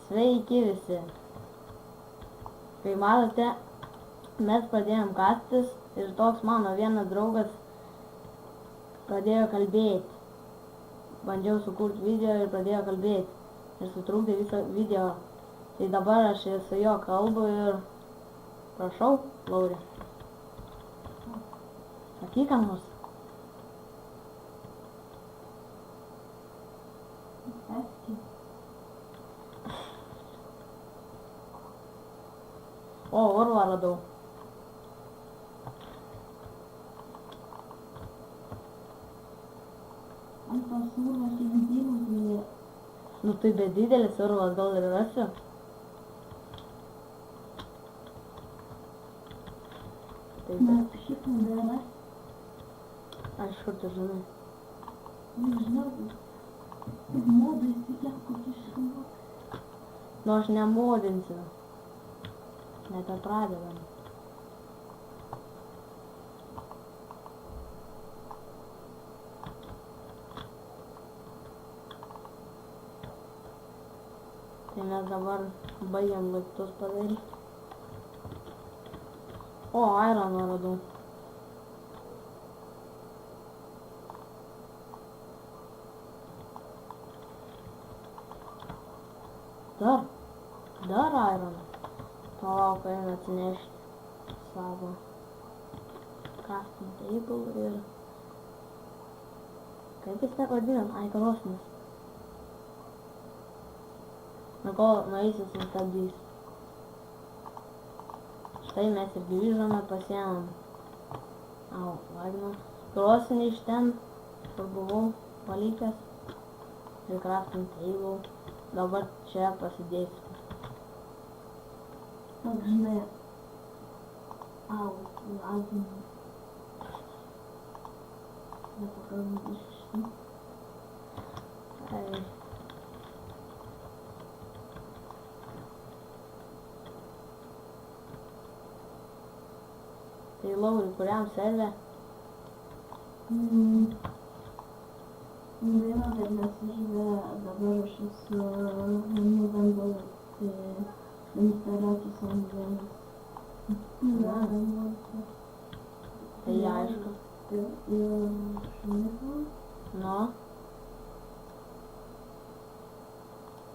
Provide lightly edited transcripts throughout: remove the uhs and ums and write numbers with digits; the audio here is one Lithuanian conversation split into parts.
Sveiki visi. Kai matote, mes pradėjom kastis ir toks mano vienas draugas pradėjo kalbėti. Bandžiau sukurti video ir pradėjo kalbėti ir sutrukdė visą video. Tai dabar aš su juo kalbu ir prašau, Lauri. Sakyk ką nors. O, urvą radau. Ant tos urvos lentynos guli. Nu tai be didelis urvas, gal ir rasiu. Mes šitą darą. Aš kur tu žinai. Nežinau, modai įsikėt kokį šitą. Nu aš nemodinsiu. Net pradedam. Tai mes dabar baigiam laiptus padaryti. O, ironą radau. Dar ironą. Palauk, einu atsinešti savo crafting table ir... Kaip jis taip vadinam? Ai, krosnis. Nu kol nueisi sustabdys. Štai mes ir grįžome, pasiėmėm. Au, vadinam. Krosnį iš ten, kur buvau palikęs. Ir crafting table. Dabar čia pasidėsiu. Tak žinai, lazimą. Nepakalbant iš šitą. Ai. Tai Lauri, kuriam serve? Gaila, kad nesižiūrė, dabar aš esu bandau instaliuoti savo vienas. Tai aišku. Ir šuniką. Nu.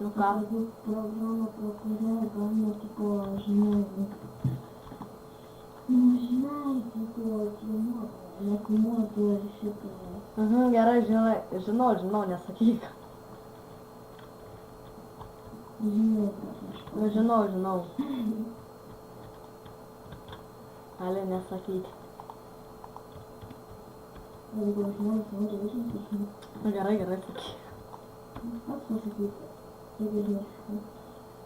Nu ką? Programą, pro kurią galima tipo, žinai, tipo, nefilmuotų šitą. Gerai, žinau, nesakyk. Žinai, kad aš Nu, žinau. Gali nesakyti. jeigu žmonės nori išmokyti, Nu, gerai, sakyk. pats pasakyti, jeigu žinai.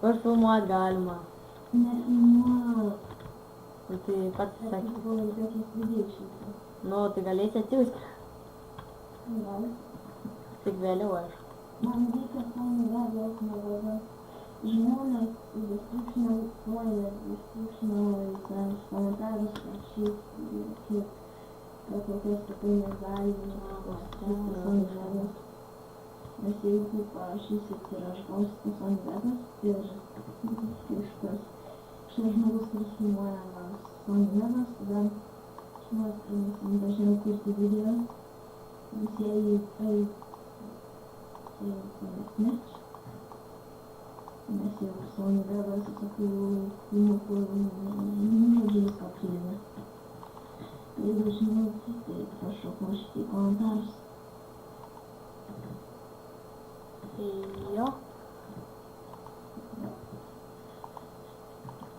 Kur filmuot galima. Nefilmuot. Nu, tai pats sakyk. Buvo jokiais video šitą. Nu, tai galėsi atsiųsti. Gal. Tik vėliau aš. Man reikia savo vėliaus nevaga. Žmonės destrukcinaujas komentarus rašyti, kad kokios svetainės gali užsikrėsti. Nes jeigu parašysit ir aš gausiu tas onivedas ir šitas žmogus, kuris filmuoja tas onivedas, tada žmonės pradėsim dažniau kurti video, visieji tai nesmečia. Nes jau su onivedas visokių filmukų žodžiais papilina. Jeigu žinot, tai prašau parašyti į komentarus. Jo.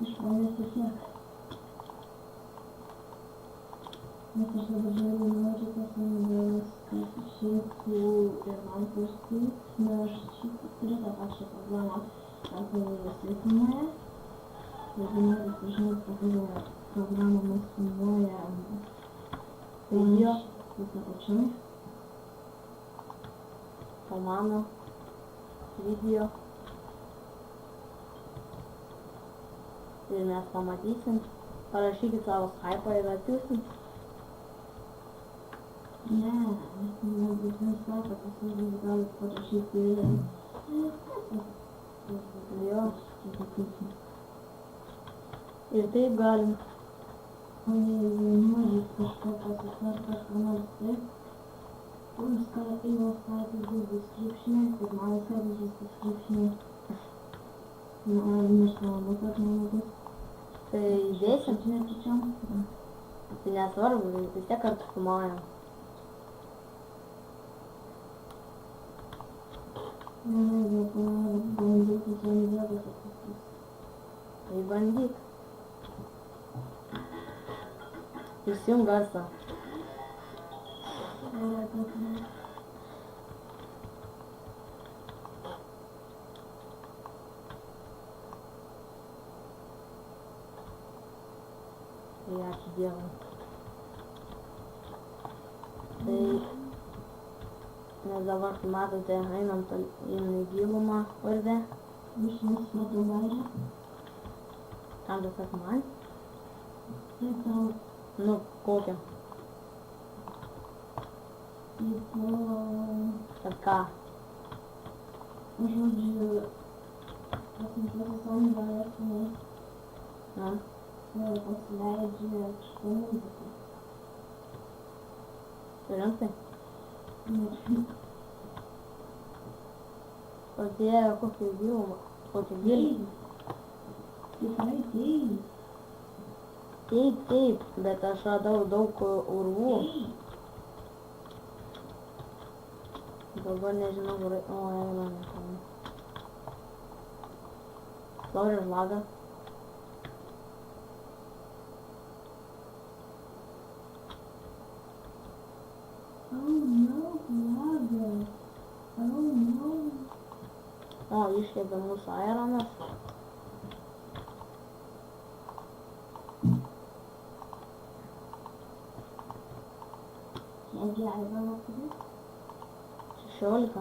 Iš manęs vis tiek. Nes aš dabar žiūrėjau noriu tas onivedas, kad išeitų ir man paskait, nes aš šitą turiu tą pačią programą. Arba filmuoja. Jeigu nori sužinoti, kokią programą mes filmuojam, Video. Visą pačioj. Po mano video. Ir mes pamatysim. Parašykit savo Skype'ą ir atsiųsim. Ne, nebūtinai Skype'ą, tiesiog jūs galit parašyti. Jo. pusę. Ir taip galim. O jeigu norit kažko pasitart, kažką nors taip, your site is in description, but my site is just description. Nežinau, kad nebus. Tai įdėsim. Čia netyčiom. Tai nesvarbu, vis tiek kartu filmuojam. Jeigu bandyti čia vietos atsistis. Tai bandyk. Įsijung garsą. Tai ačiū Dievui. Tai mes dabar, kaip matote, einam į gilumą urve. Išvis vadovauja. Kam tu sak man? Tai tau, Nu, kokią? tipo, Kad ką? žodžiu, pasimtuosi sami galėtumai, Nu, pasileidžia kažką muziką. tai rimtai? Ir Pradėjo kokį gilumą. Kokį gilį. tikrai taip. Taip, bet aš radau daug urvų. Dabar nežinau, kur... O, eina, nežinau. Laurės lagas. Oh no, lagas. Oh no. O, iškėpė mūsų Ironas. Kiek Irono turi? 16.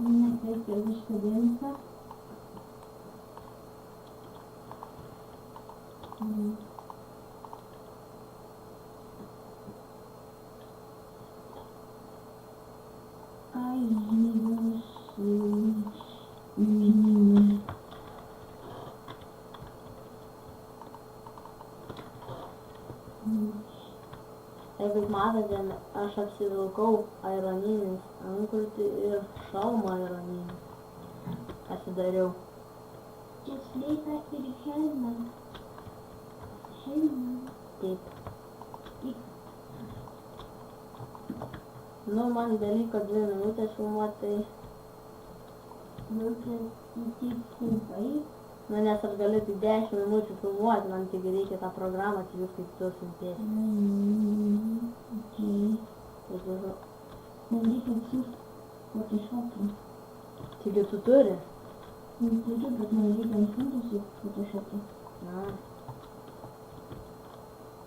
Ne, taip jau iškabinta. Ai, žygius. Tai kaip matote, aš apsivilkau aeroninis antkurtį ir šalmą aeroninį. Pasidariau. Čia sleika ir helmas. Helmas. Taip. Tik Nu, man beliko 2 minutės filmuoti, reikia tik trumpai. nu, nes aš galiu tik 10 minučių filmuoti, man tik reikia tą programą, tik jūs kaip tu siuntėsi. Okay. Tai žodžiu, Man reikia atsiųsti Photoshop'ą. taigi tu turi. Turiu, bet man reikia atsiųsti Photoshop'ą. Na.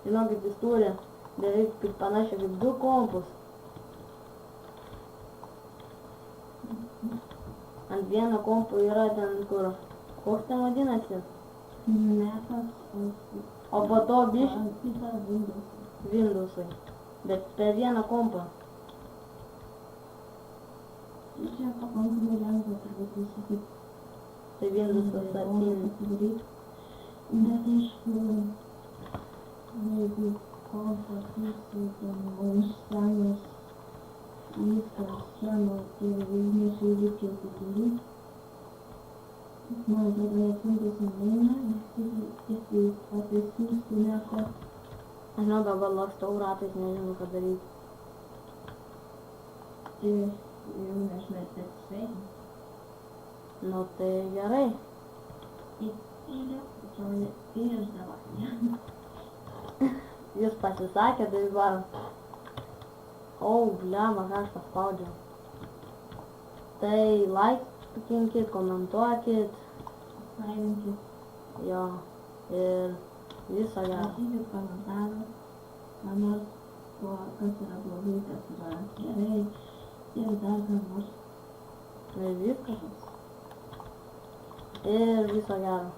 Žinokit, jis turi beveik kaip panašiai kaip 2 kompus. Ant vieno kompo yra ten kur, koks ten vadinasi, Metas, o po to biškį ant kitą Windows. Windowsai, bet per vieną kompą. Čia pakankamai lengva turbūt visokį Tai Windowsas atsiimti. pasidaryti. Bet aišku, jeigu kompas jūsų ten senas viskas seno, tai nesuveikia kitų. Man atrodo, net Windows neina, nes tik pasisiųsti nieko. Aš žinau, dabar lakstau ratais, nežinau ką daryti. Tai jau nežinau, tai sveikin. Nu tai gerai. Ir dabar. Jūs pasisakėt, tai dabar. O, blemba, ką aš paspaudžiau. Tai laikinkit, komentuokit. Sveikinkit. Jo. Ir viso gero. Rašykit komentarą. Ką nors, kas yra blogai, kas yra gerai. Ir dar ką nors. Ir viskas. Ir viso gero.